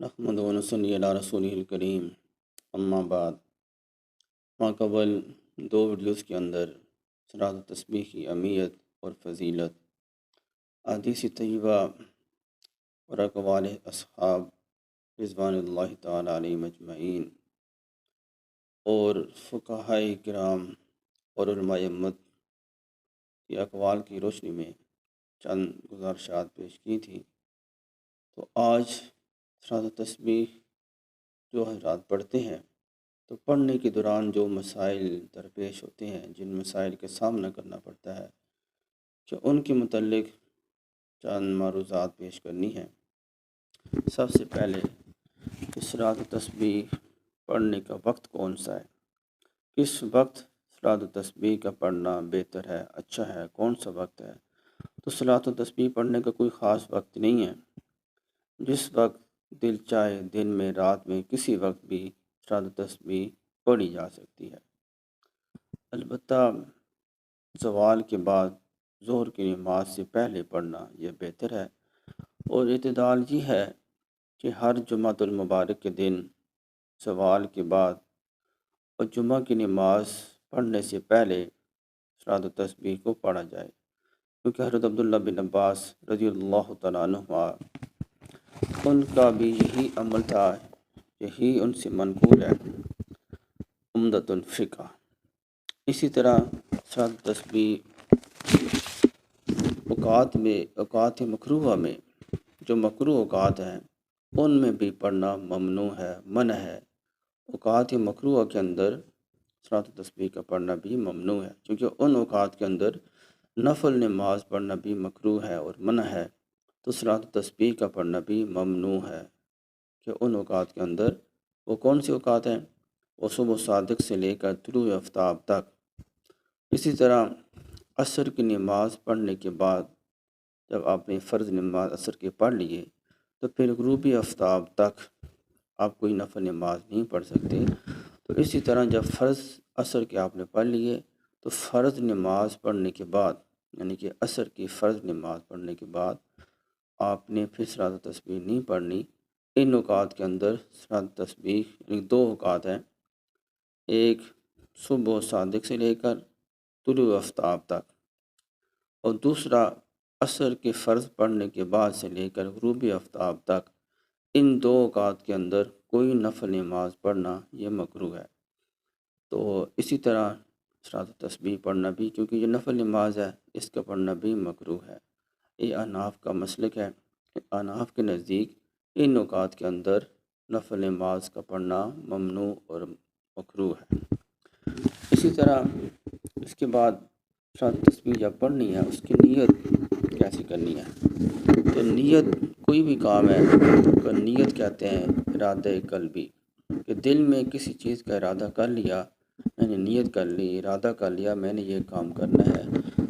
نحمد و نصلی علی رسولہ الکریم، اما بعد۔ ماقبل دو ویڈیوز کے اندر صلاۃ التسبیح کی اہمیت اور فضیلت، احادیث طیبہ اور اقوال اصحاب رضوان اللہ تعالی علیہم اجمعین اور فقہائے کرام اور علماء امت کے اقوال کی روشنی میں چند گزارشات پیش کی تھی۔ تو آج صلاۃ التسبیح جو حضرات پڑھتے ہیں تو پڑھنے کے دوران جو مسائل درپیش ہوتے ہیں، جن مسائل کا سامنا کرنا پڑتا ہے، کہ ان کے متعلق چند معروضات پیش کرنی ہیں۔ سب سے پہلے صلاۃ التسبیح پڑھنے کا وقت کون سا ہے، کس وقت صلاۃ التسبیح کا پڑھنا بہتر ہے، اچھا ہے، کون سا وقت ہے؟ تو صلاۃ التسبیح پڑھنے کا کوئی خاص وقت نہیں ہے، جس وقت دل چاہے، دن میں، رات میں، کسی وقت بھی صلاۃ التسبیح پڑھی جا سکتی ہے۔ البتہ زوال کے بعد ظہر کی نماز سے پہلے پڑھنا یہ بہتر ہے، اور اعتدال یہ ہے کہ ہر جمعۃ المبارک کے دن زوال کے بعد اور جمعہ کی نماز پڑھنے سے پہلے صلاۃ التسبیح کو پڑھا جائے، کیونکہ حضرت عبداللہ بن عباس رضی اللہ تعالیٰ عنہما ان کا بھی یہی عمل تھا، یہی ان سے منقول ہے، عمدۃ الفقہ۔ اسی طرح صلاۃ التسبیح اوقات مکروہ میں، جو مکروہ اوقات ہیں ان میں بھی پڑھنا ممنوع ہے، منع ہے۔ اوقات مکروہ کے اندر صلاۃ التسبیح کا پڑھنا بھی ممنوع ہے، کیونکہ ان اوقات کے اندر نفل نماز پڑھنا بھی مکروہ ہے اور منع ہے، تو صلاۃ التسبیح کا پڑھنا بھی ممنوع ہے، کہ ان اوقات کے اندر وہ کون سے اوقات ہیں؟ وہ صبح صادق سے لے کر طلوع آفتاب تک۔ اسی طرح عصر کی نماز پڑھنے کے بعد جب آپ نے فرض نماز عصر کے پڑھ لیے تو پھر غروبی آفتاب تک آپ کوئی نفل نماز نہیں پڑھ سکتے۔ تو اسی طرح جب فرض عصر کے آپ نے پڑھ لیے تو فرض نماز پڑھنے کے بعد، یعنی کہ عصر کی فرض نماز پڑھنے کے بعد آپ نے پھر صلاۃ التسبیح نہیں پڑھنی۔ ان اوقات کے اندر صلاۃ التسبیح، یعنی دو اوقات ہیں، ایک صبح صادق سے لے کر طلوع آفتاب تک، اور دوسرا عصر کے فرض پڑھنے کے بعد سے لے کر غروبی آفتاب تک۔ ان دو اوقات کے اندر کوئی نفل نماز پڑھنا یہ مکروہ ہے۔ تو اسی طرح صلاۃ التسبیح پڑھنا بھی، کیونکہ یہ نفل نماز ہے، اس کا پڑھنا بھی مکروہ ہے۔ یہ احناف کا مسلک ہے، احناف کے نزدیک ان اوقات کے اندر نفل نماز کا پڑھنا ممنوع اور مکروہ ہے۔ اسی طرح اس کے بعد صلاۃ التسبیح جب پڑھنی ہے، اس کی نیت کیسی کرنی ہے؟ تو نیت کوئی بھی کام ہے تو نیت کہتے ہیں ارادہ قلبی، کہ دل میں کسی چیز کا ارادہ کر لیا، میں نے نیت کر لی، ارادہ کر لیا میں نے یہ کام کرنا ہے،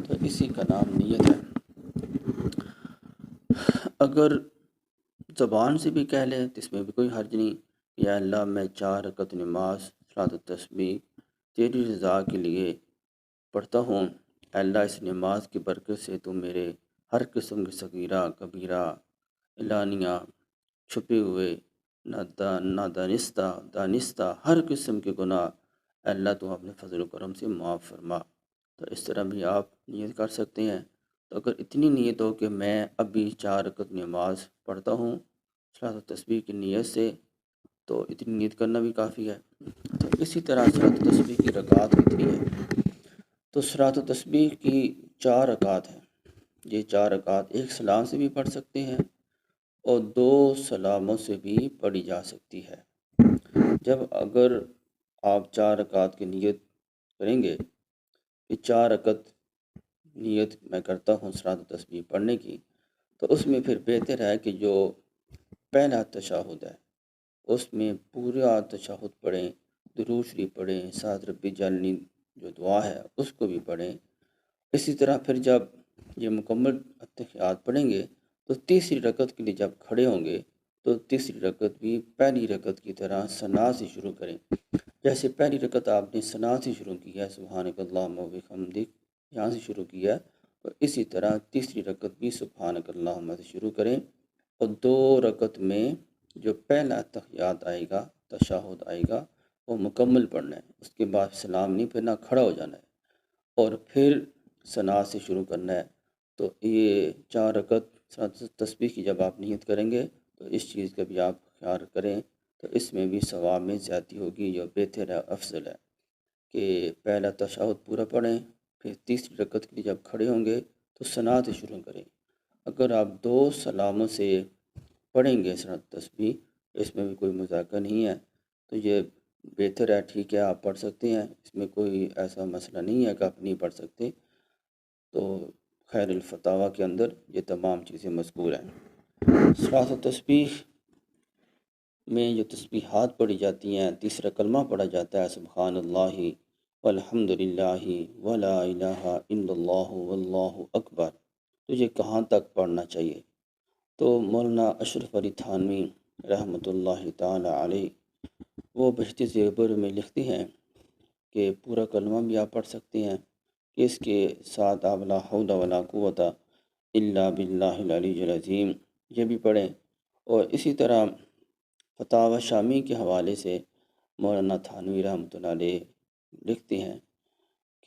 تو اسی کا نام نیت ہے۔ اگر زبان سے بھی کہہ لیں تو اس میں بھی کوئی حرج نہیں، یا اللہ میں 4 رکعت نماز صلاۃ التسبیح تیری رضا کے لیے پڑھتا ہوں، اے اللہ اس نماز کی برکت سے تو میرے ہر قسم کے صغیرہ، کبیرہ، اعلانیہ، چھپے ہوئے، دانستہ ہر قسم کے گناہ اے اللہ تو اپنے فضل و کرم سے معاف فرما۔ تو اس طرح بھی آپ نیت کر سکتے ہیں۔ تو اگر اتنی نیت ہو کہ میں ابھی 4 رکعت نماز پڑھتا ہوں صلاۃ التسبیح کی نیت سے، تو اتنی نیت کرنا بھی کافی ہے۔ تو اسی طرح صلاۃ التسبیح کی رکعات کتنی ہے؟ تو صلاۃ التسبیح کی 4 رکعات ہیں۔ یہ 4 رکعات ایک سلام سے بھی پڑھ سکتے ہیں اور 2 سلاموں سے بھی پڑھی جا سکتی ہے۔ جب اگر آپ 4 رکعات کی نیت کریں گے کہ 4 رکعت نیت میں کرتا ہوں صلاۃ التسبیح پڑھنے کی، تو اس میں پھر بہتر ہے کہ جو پہلا تشہد ہے اس میں پورا تشہد پڑھیں، درود شریف پڑھیں، ساتھ ربی جعلنی جو دعا ہے اس کو بھی پڑھیں۔ اسی طرح پھر جب یہ مکمل اتحیات پڑھیں گے تو تیسری رکعت کے لیے جب کھڑے ہوں گے تو تیسری رکعت بھی پہلی رکعت کی طرح ثنا سے شروع کریں۔ جیسے پہلی رکعت آپ نے ثنا سے شروع کی ہے، سبحانک اللہم و بحمدک، یہاں سے شروع کیا، تو اسی طرح تیسری رکعت بھی سبحانک اللہم سے شروع کریں، اور 2 رکعت میں جو پہلا تحیات آئے گا، تشہد آئے گا، وہ مکمل پڑھنا ہے، اس کے بعد سلام نہیں پھرنا، کھڑا ہو جانا ہے اور پھر ثنا سے شروع کرنا ہے۔ تو یہ 4 رکعت تسبیح کی جب آپ نیت کریں گے تو اس چیز کا بھی آپ خیال کریں، تو اس میں بھی ثواب میں زیادتی ہوگی۔ جو بہتر ہے، افضل ہے کہ پہلا تشہد پورا پڑھیں، پھر تیسری رکعت کے لیے جب کھڑے ہوں گے تو ثنا سے شروع کریں۔ اگر آپ 2 سلاموں سے پڑھیں گے تسبیح، اس میں بھی کوئی مذاکرہ نہیں ہے، تو یہ بہتر ہے، ٹھیک ہے، آپ پڑھ سکتے ہیں، اس میں کوئی ایسا مسئلہ نہیں ہے کہ آپ نہیں پڑھ سکتے۔ تو خیر الفتاویٰ کے اندر یہ تمام چیزیں مذکور ہیں۔ صلاۃ التسبیح میں جو تسبیحات پڑھی جاتی ہیں، تیسرا کلمہ پڑھا جاتا ہے سبحان اللہ والحمد للہ ولا الہ الا اللہ واللہ اکبر، تو یہ کہاں تک پڑھنا چاہیے؟ تو مولانا اشرف علی تھانوی رحمۃ اللہ تعالی علیہ وہ بہشت زیور میں لکھتے ہیں کہ پورا کلمہ بھی آپ پڑھ سکتے ہیں، کہ اس کے ساتھ آپ لا حول ولا قوت الا باللہ العلی العظیم یہ بھی پڑھیں۔ اور اسی طرح فتاوی شامی کے حوالے سے مولانا تھانوی رحمۃ اللہ علیہ لکھتے ہیں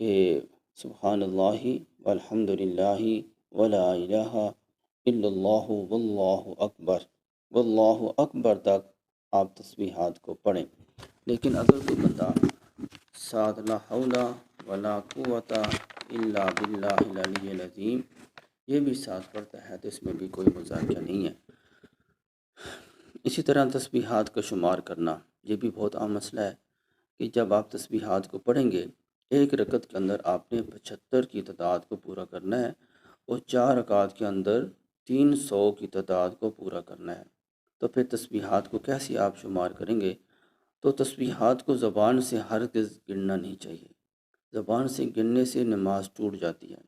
کہ سبحان اللہ والحمد للہ ولا الہ الا اللہ واللہ اکبر، واللہ اکبر تک آپ تسبیحات کو پڑھیں۔ لیکن اگر کوئی بندہ ساتھ لا حول ولا قوت الا باللہ العلی العظیم یہ بھی ساتھ پڑھتا ہے تو اس میں بھی کوئی مذاکرہ نہیں ہے۔ اسی طرح تسبیحات کا شمار کرنا یہ بھی بہت عام مسئلہ ہے کہ جب آپ تسبیحات کو پڑھیں گے، ایک رکعت کے اندر آپ نے 75 کی تعداد کو پورا کرنا ہے اور 4 رکعات کے اندر 300 کی تعداد کو پورا کرنا ہے۔ تو پھر تسبیحات کو کیسے آپ شمار کریں گے؟ تو تسبیحات کو زبان سے ہرگز گننا نہیں چاہیے، زبان سے گننے سے نماز ٹوٹ جاتی ہے۔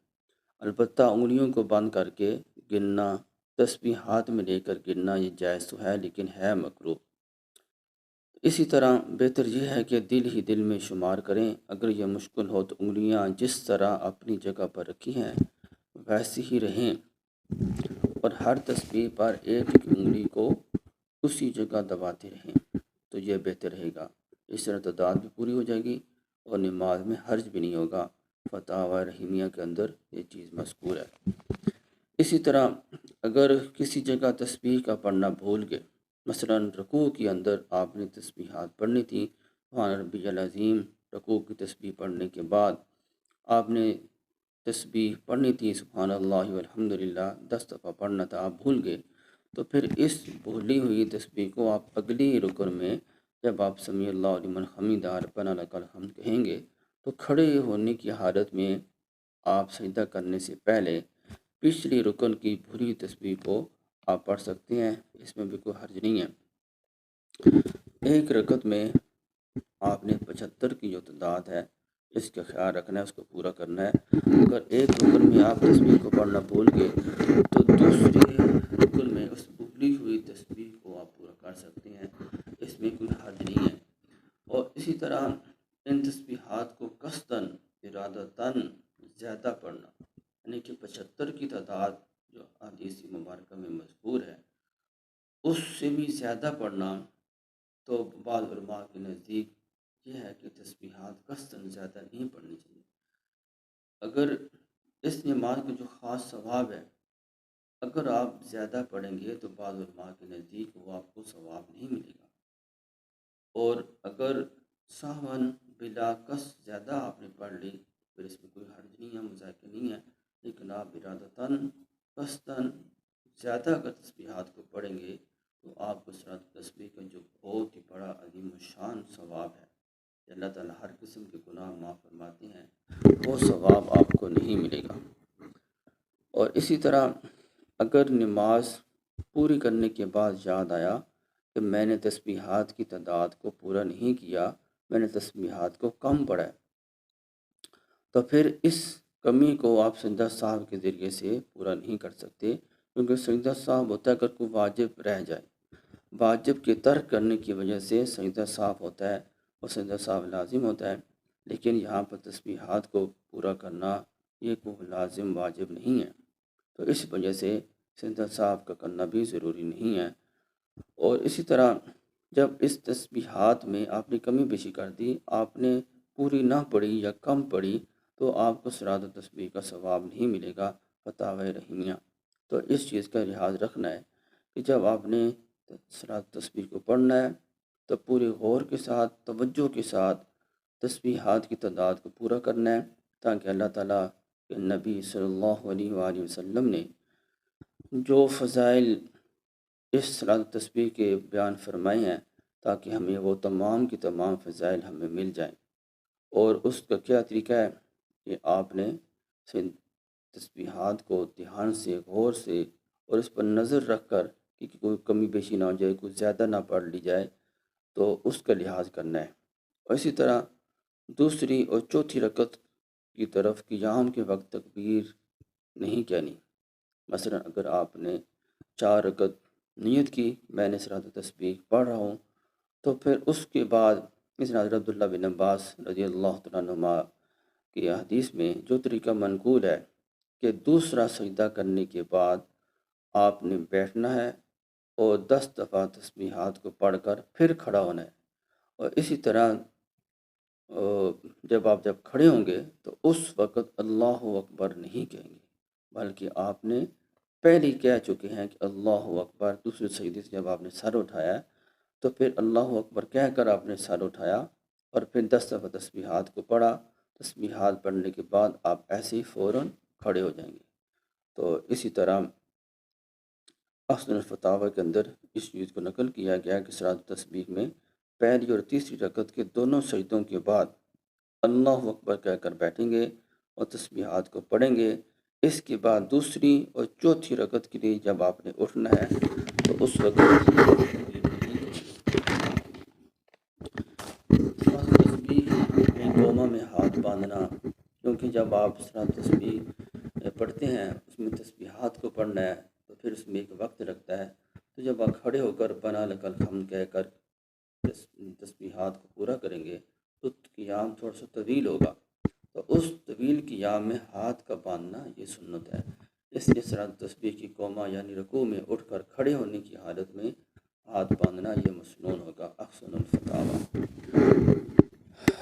البتہ انگلیوں کو بند کر کے گننا، تسبیحات میں لے کر گننا یہ جائز تو ہے لیکن ہے مکروہ۔ اسی طرح بہتر یہ ہے کہ دل ہی دل میں شمار کریں۔ اگر یہ مشکل ہو تو انگلیاں جس طرح اپنی جگہ پر رکھی ہیں ویسی ہی رہیں اور ہر تسبیح پر ایک ایک انگلی کو اسی جگہ دباتے رہیں تو یہ بہتر رہے گا۔ اس طرح تعداد بھی پوری ہو جائے گی اور نماز میں حرج بھی نہیں ہوگا۔ فتاوی رحیمیہ کے اندر یہ چیز مذکور ہے۔ اسی طرح اگر کسی جگہ تسبیح کا پڑھنا بھول گئے، مثلا رکوع کے اندر آپ نے تسبیحات پڑھنی تھی، سبحان ربی العظیم، رکوع کی تسبیح پڑھنے کے بعد آپ نے تسبیح پڑھنی تھی سبحان اللہ والحمد للہ 10 دفعہ پڑھنا تھا، آپ بھول گئے، تو پھر اس بھولی ہوئی تسبیح کو آپ اگلی رکن میں جب آپ سمیع اللہ لمن حمیدہ ربنا لک الحمد کہیں گے تو کھڑے ہونے کی حالت میں آپ سجدہ کرنے سے پہلے پچھلی رکن کی بھولی تسبیح کو آپ پڑھ سکتے ہیں، اس میں بھی کوئی حرج نہیں ہے۔ ایک رکعت میں آپ نے 75 کی جو تعداد ہے اس کا خیال رکھنا ہے، اس کو پورا کرنا ہے۔ اگر ایک رکن میں آپ تسبیح کو پڑھنا بھول گئے تو دوسرے رکن میں اس بھولی ہوئی تسبیح کو آپ پورا کر سکتے ہیں، اس میں کوئی حرج نہیں ہے۔ اور اسی طرح ان تسبیحات کو قصداً ارادتاً زیادہ پڑھنا، یعنی کہ 75 کی تعداد جو حدیث مبارکہ میں مذکور ہے اس سے بھی زیادہ پڑھنا، تو بعض علماء کے نزدیک یہ ہے کہ تسبیحات قصداً زیادہ نہیں پڑھنی چاہیے۔ اگر اس نماز کا جو خاص ثواب ہے اگر آپ زیادہ پڑھیں گے تو بعض علماء کے نزدیک وہ آپ کو ثواب نہیں ملے گا، اور اگر سہون بلا قصد زیادہ آپ نے پڑھ لی پھر اس میں کوئی حرج نہیں ہے، مذاکرہ نہیں ہے، لیکن آپ ارادتاً قصداً زیادہ اگر تسبیحات کو پڑھیں گے تو آپ کو صلاۃ تسبیح کا جو بہت ہی بڑا عظیم الشان ثواب ہے کہ اللہ تعالیٰ ہر قسم کے گناہ معاف فرماتے ہیں، وہ ثواب آپ کو نہیں ملے گا۔ اور اسی طرح اگر نماز پوری کرنے کے بعد یاد آیا کہ میں نے تسبیحات کی تعداد کو پورا نہیں کیا، میں نے تسبیحات کو کم پڑھا ہے، تو پھر اس کمی کو آپ سجدہ صاحب کے ذریعے سے پورا نہیں کر سکتے، کیونکہ سجدہ صاحب ہوتا ہے اگر کوئی واجب رہ جائے، واجب کے ترک کرنے کی وجہ سے سجدہ صاحب ہوتا ہے اور سجدہ صاحب لازم ہوتا ہے، لیکن یہاں پر تسبیحات کو پورا کرنا یہ کوئی لازم واجب نہیں ہے، تو اس وجہ سے سجدہ صاحب کا کرنا بھی ضروری نہیں ہے۔ اور اسی طرح جب اس تسبیحات میں آپ نے کمی بیشی کر دی، آپ نے پوری نہ پڑھی یا کم پڑھی، تو آپ کو صراط التسبیح کا ثواب نہیں ملے گا۔ فتاوی رحیمیہ۔ تو اس چیز کا لحاظ رکھنا ہے کہ جب آپ نے صراط التسبیح کو پڑھنا ہے تو پورے غور کے ساتھ، توجہ کے ساتھ تسبیحات کی تعداد کو پورا کرنا ہے، تاکہ اللہ تعالیٰ کے نبی صلی اللہ علیہ وآلہ وسلم نے جو فضائل اس صلاۃ التسبیح کے بیان فرمائے ہیں، تاکہ ہمیں وہ تمام کی تمام فضائل ہمیں مل جائیں۔ اور اس کا کیا طریقہ ہے کہ آپ نے تسبیحات کو دھیان سے، غور سے اور اس پر نظر رکھ کر کہ کوئی کمی بیشی نہ ہو جائے، کوئی زیادہ نہ پڑھ لی جائے، تو اس کا لحاظ کرنا ہے۔ اور اسی طرح دوسری اور چوتھی رکعت کی طرف قیام کے وقت تکبیر نہیں کہنی۔ مثلا اگر آپ نے 4 رکعت نیت کی، میں نے صلاۃ التسبیح پڑھ رہا ہوں، تو پھر اس کے بعد اس حضرت عبداللہ بن عباس رضی اللہ تعالیٰ عنہما کی حدیث میں جو طریقہ منقول ہے کہ دوسرا سجدہ کرنے کے بعد آپ نے بیٹھنا ہے اور 10 دفعہ تسبیحات کو پڑھ کر پھر کھڑا ہونا ہے۔ اور اسی طرح جب کھڑے ہوں گے تو اس وقت اللہ اکبر نہیں کہیں گے، بلکہ آپ نے پہلے کہہ چکے ہیں کہ اللہ اکبر۔ دوسرے سجدے سے جب آپ نے سر اٹھایا تو پھر اللہ اکبر کہہ کر آپ نے سر اٹھایا اور پھر 10 دفعہ تسبیحات کو پڑھا۔ تسبیحات پڑھنے کے بعد آپ ایسے ہی فوراً کھڑے ہو جائیں گے۔ تو اسی طرح احسن الفتاوی کے اندر اس چیز کو نقل کیا گیا کہ صلاۃ التسبیح میں پہلی اور تیسری رکعت کے دونوں سجدوں کے بعد اللہ اکبر کہہ کر بیٹھیں گے اور تسبیحات کو پڑھیں گے۔ اس کے بعد دوسری اور چوتھی رکعت کے لیے جب آپ نے اٹھنا ہے تو اس وقت تسبیح میں قوما میں ہاتھ باندھنا، کیونکہ جب آپ صلاۃ تسبیح پڑھتے ہیں اس میں تسبیحات کو پڑھنا ہے تو پھر اس میں ایک وقت لگتا ہے۔ تو جب آپ کھڑے ہو کر بنا لک الحمد کہہ کر تسبیحات کو پورا کریں گے تو قیام تھوڑا سا طویل ہوگا، تو اس طویل قیام میں ہاتھ کا باندھنا یہ سنت ہے۔ اس لیے صلاۃ تسبیح کی قوما یعنی رکوع میں اٹھ کر کھڑے ہونے کی حالت میں ہاتھ باندھنا یہ مسنون ہوگا۔ احسن الفتاوی۔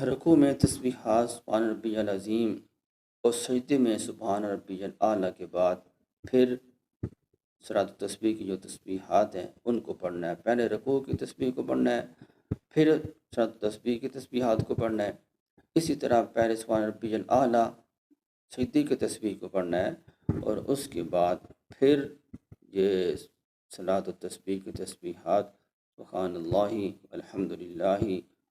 رکوع میں تسبیحات سبحان ربی العظیم اور سجدے میں سبحان ربی الاعلیٰ کے بعد پھر صلاۃ التسبیح کی جو تسبیحات ہیں ان کو پڑھنا ہے۔ پہلے رکوع کی تسبیح کو پڑھنا ہے، پھر صلاۃ التسبیح کی تسبیحات کو پڑھنا ہے۔ اسی طرح پہلے سبحان ربی الاعلیٰ سجدے کی تسبیح کو پڑھنا ہے اور اس کے بعد پھر یہ صلاۃ التسبیح کی تسبیحات سبحان اللہ الحمد للہ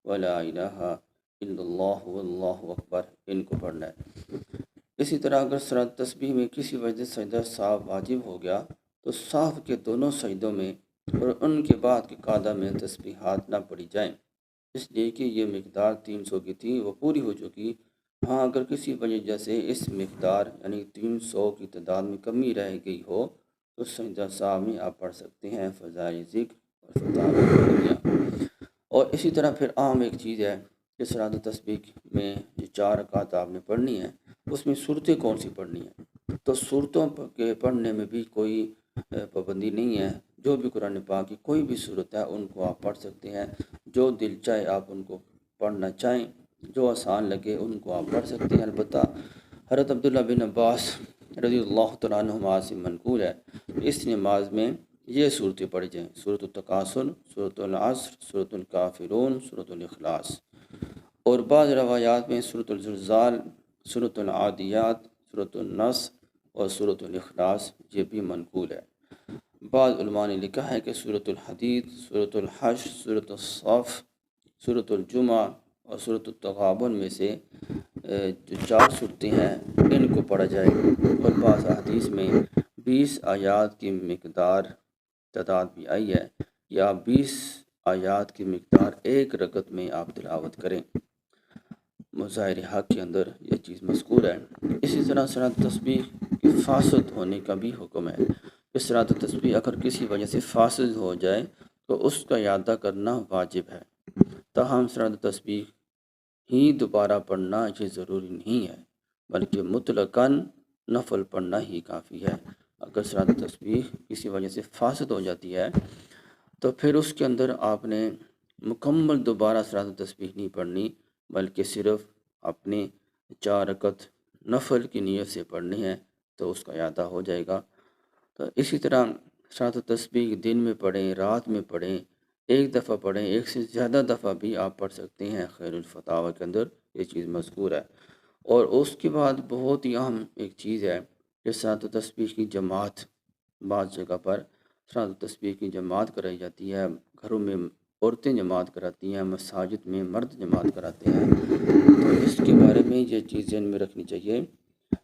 ولا الہ الا اللہ واللہ اکبر ان کو پڑھنا ہے۔ اسی طرح اگر صلاۃ التسبیح میں کسی وجہ سے سجدہ سہو واجب ہو گیا تو سہو کے دونوں سجدوں میں اور ان کے بعد کی قعدہ میں تسبیحات نہ پڑھی جائیں، اس لیے کہ یہ مقدار 300 کی تھی، وہ پوری ہو چکی۔ ہاں اگر کسی وجہ سے اس مقدار یعنی 300 کی تعداد میں کمی رہ گئی ہو تو سجدہ سہو میں آپ پڑھ سکتے ہیں فضائل ذکر اور فتاوی رحیمیہ۔ اور اسی طرح پھر عام ایک چیز ہے کہ صلاۃ التسبیح میں جو 4 رکعت آپ نے پڑھنی ہے اس میں صورتیں کون سی پڑھنی ہیں، تو صورتوں کے پڑھنے میں بھی کوئی پابندی نہیں ہے۔ جو بھی قرآن پاک کی کوئی بھی صورت ہے ان کو آپ پڑھ سکتے ہیں، جو دل چاہے آپ ان کو پڑھنا چاہیں، جو آسان لگے ان کو آپ پڑھ سکتے ہیں۔ البتہ حضرت عبداللہ بن عباس رضی اللہ تعالیٰ عنہما سے منقول ہے اس نماز میں یہ صورتیں پڑھی جائیں: سورۃ التکاثر، سورۃ العصر، سورۃ الکافرون، سورۃ الاخلاص۔ اور بعض روایات میں سورۃ الزلزال، سورۃ العادیات، سورۃ النصر اور سورۃ الاخلاص یہ بھی منقول ہے۔ بعض علماء نے لکھا ہے کہ سورۃ الحدید، سورۃ الحشر، سورۃ الصف، سورۃ الجمعہ اور سورۃ التغابن میں سے جو 4 صورتیں ہیں ان کو پڑھا جائے۔ اور بعض حدیث میں 20 آیات کی مقدار تعداد بھی آئی ہے کہ آپ 20 آیات کی مقدار ایک رکعت میں آپ تلاوت کریں۔ مظاہر حق کے اندر یہ چیز مذکور ہے۔ اسی طرح صلاۃ تسبیح کی فاسد ہونے کا بھی حکم ہے کہ صلاۃ تسبیح اگر کسی وجہ سے فاسد ہو جائے تو اس کا اعادہ کرنا واجب ہے۔ تاہم صلاۃ تسبیح ہی دوبارہ پڑھنا یہ ضروری نہیں ہے، بلکہ مطلقاً نفل پڑھنا ہی کافی ہے۔ اگر صلاۃ تسبیح کسی وجہ سے فاسد ہو جاتی ہے تو پھر اس کے اندر آپ نے مکمل دوبارہ صلاۃ التسبیح نہیں پڑھنی، بلکہ صرف اپنے 4 رکعت نفل کی نیت سے پڑھنی ہے، تو اس کا اعادہ ہو جائے گا۔ تو اسی طرح صلاۃ التسبیح دن میں پڑھیں، رات میں پڑھیں، ایک دفعہ پڑھیں، ایک سے زیادہ دفعہ بھی آپ پڑھ سکتے ہیں، خیر الفتاوی کے اندر یہ چیز مذکور ہے۔ اور اس کے بعد بہت ہی اہم ایک چیز ہے کہ صلاۃ التسبیح کی جماعت، بعض جگہ پر صلاۃ التسبیح کی جماعت کرائی جاتی ہے، گھروں میں عورتیں جماعت کراتی ہیں، مساجد میں مرد جماعت کراتے ہیں۔ تو اس کے بارے میں یہ چیز ذہن میں رکھنی چاہیے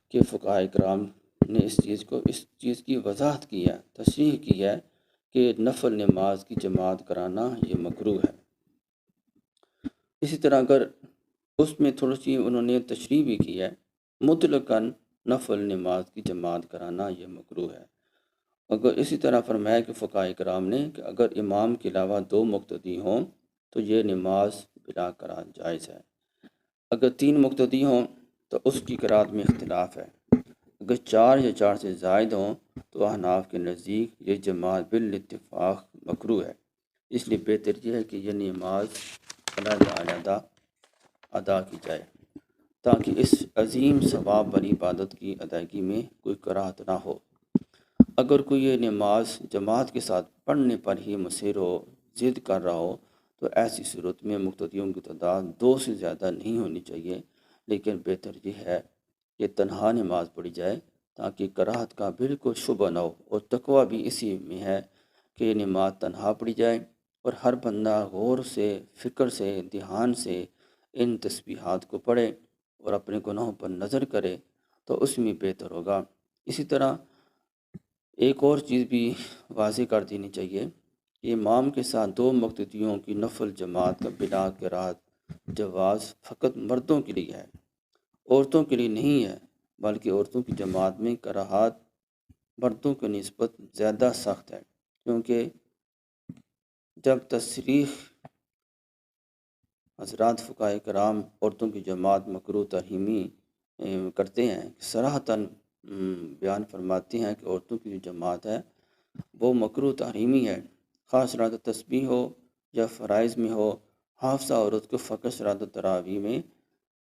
کہ فقہاء کرام نے اس چیز کی وضاحت کی ہے، تصریح کی ہے کہ نفل نماز کی جماعت کرانا یہ مکروہ ہے۔ اسی طرح اگر اس میں تھوڑی سی انہوں نے تشریح بھی کی ہے، مطلقاً نفل نماز کی جماعت کرانا یہ مکروہ ہے۔ اگر اسی طرح فرمایا کہ فقہاء کرام نے کہ اگر امام کے علاوہ 2 مقتدی ہوں تو یہ نماز بلا قرار جائز ہے۔ اگر 3 مقتدی ہوں تو اس کی قرات میں اختلاف ہے۔ اگر 4 یا 4 سے زائد ہوں تو احناف کے نزدیک یہ جماعت بالاتفاق مکروہ ہے۔ اس لیے بہتر یہ ہے کہ یہ نماز علیحدہ ادا کی جائے تاکہ اس عظیم ثواب والی عبادت کی ادائیگی میں کوئی کراہت نہ ہو۔ اگر کوئی یہ نماز جماعت کے ساتھ پڑھنے پر ہی مصر ہو، ضد کر رہا ہو، تو ایسی صورت میں مقتدیوں کی تعداد 2 سے زیادہ نہیں ہونی چاہیے، لیکن بہتر یہ ہے کہ تنہا نماز پڑھی جائے تاکہ کراہت کا بالکل شبہ نہ ہو۔ اور تقویٰ بھی اسی میں ہے کہ یہ نماز تنہا پڑھی جائے اور ہر بندہ غور سے، فکر سے، دھیان سے ان تسبیحات کو پڑھے اور اپنے گناہوں پر نظر کرے، تو اس میں بہتر ہوگا۔ اسی طرح ایک اور چیز بھی واضح کر دینی چاہیے کہ امام کے ساتھ 2 مقتدیوں کی نفل جماعت کا بلا قرات جواز فقط مردوں کے لیے ہے، عورتوں کے لیے نہیں ہے، بلکہ عورتوں کی جماعت میں کراہت مردوں کی نسبت زیادہ سخت ہے، کیونکہ جب تصریح حضرات فقہاء کرام عورتوں کی جماعت مکروہ تحریمی کرتے ہیں، صراحتاً بیان فرماتے ہیں کہ عورتوں کی جو جماعت ہے وہ مکروہ تحریمی ہے، خاص صلاۃ التسبیح ہو یا فرائض میں ہو۔ حافظہ عورت کو فقط صلاۃ التراویح میں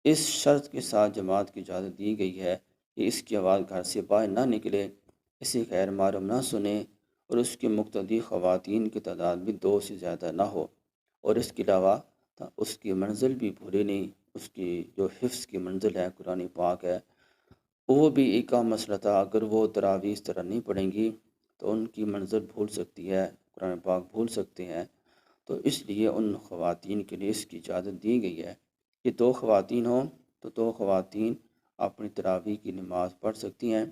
اس شرط کے ساتھ جماعت کی اجازت دی گئی ہے کہ اس کی آواز گھر سے باہر نہ نکلے، اسے غیر محرم نہ سنے، اور اس کے مقتدی خواتین کی تعداد بھی 2 سے زیادہ نہ ہو، اور اس کے علاوہ اس کی منزل بھی بھولے نہیں، اس کی جو حفظ کی منزل ہے قرآن پاک ہے، وہ بھی ایک عام مسئلہ تھا۔ اگر وہ تراویح اس طرح نہیں پڑھیں گی تو ان کی منزل بھول سکتی ہے، قرآن پاک بھول سکتے ہیں، تو اس لیے ان خواتین کے لیے اس کی اجازت دی گئی ہے کہ 2 خواتین ہوں تو 2 خواتین اپنی تراویح کی نماز پڑھ سکتی ہیں،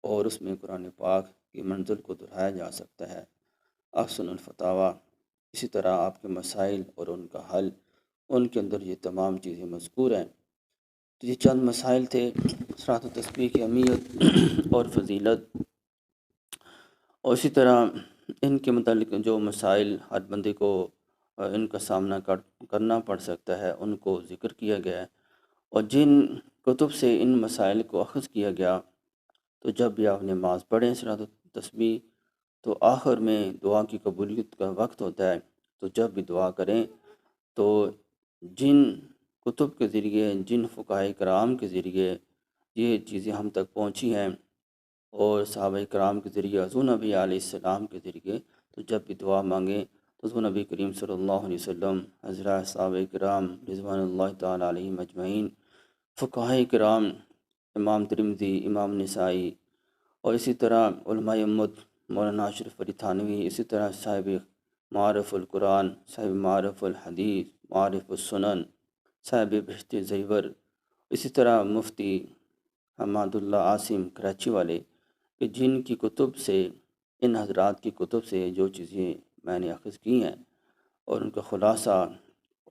اور اس میں قرآن پاک کی منزل کو دہرایا جا سکتا ہے۔ احسن الفتاوی، اسی طرح آپ کے مسائل اور ان کا حل، ان کے اندر یہ تمام چیزیں مذکور ہیں۔ تو یہ چند مسائل تھے صلاۃ التسبیح کی اہمیت اور فضیلت، اور اسی طرح ان کے متعلق جو مسائل ہر بندے کو ان کا سامنا کرنا پڑ سکتا ہے ان کو ذکر کیا گیا ہے، اور جن کتب سے ان مسائل کو اخذ کیا گیا، تو جب بھی آپ نماز پڑھیں صلاۃ التسبیح تو آخر میں دعا کی قبولیت کا وقت ہوتا ہے، تو جب بھی دعا کریں تو جن کتب کے ذریعے، جن فقہاء کرام کے ذریعے یہ چیزیں ہم تک پہنچی ہیں، اور صحابہ کرام کے ذریعے، حضور نبی علیہ السلام کے ذریعے، تو جب بھی دعا مانگیں تو حضور نبی کریم صلی اللہ علیہ وسلم، حضرات صحابہ کرام رضوان اللہ تعالیٰ علیہم اجمعین، فقہاء کرام، امام ترمذی، امام نسائی، اور اسی طرح علماء امت مولانا اشرف علی تھانوی، اسی طرح صاحب معارف القرآن، صاحب معارف الحدیث، معارف السنن، صاحب بہشت زیور، اسی طرح مفتی حماد اللہ عاصم کراچی والے، کہ جن کی کتب سے، ان حضرات کی کتب سے جو چیزیں میں نے اخذ کی ہیں اور ان کا خلاصہ،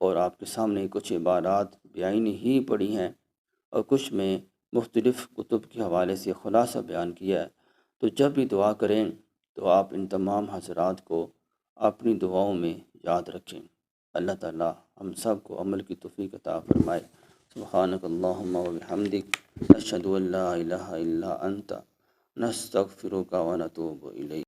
اور آپ کے سامنے کچھ عبارات بیانی ہی پڑھی ہیں اور کچھ میں مختلف کتب کے حوالے سے خلاصہ بیان کیا ہے، تو جب بھی دعا کریں تو آپ ان تمام حضرات کو اپنی دعاؤں میں یاد رکھیں۔ اللہ تعالی ہم سب کو عمل کی توفیق عطا فرمائے۔ سبحانک اللہم و بحمدک، نشہد ان لا الہ الا انت، نستغفرک و نتوب الیک۔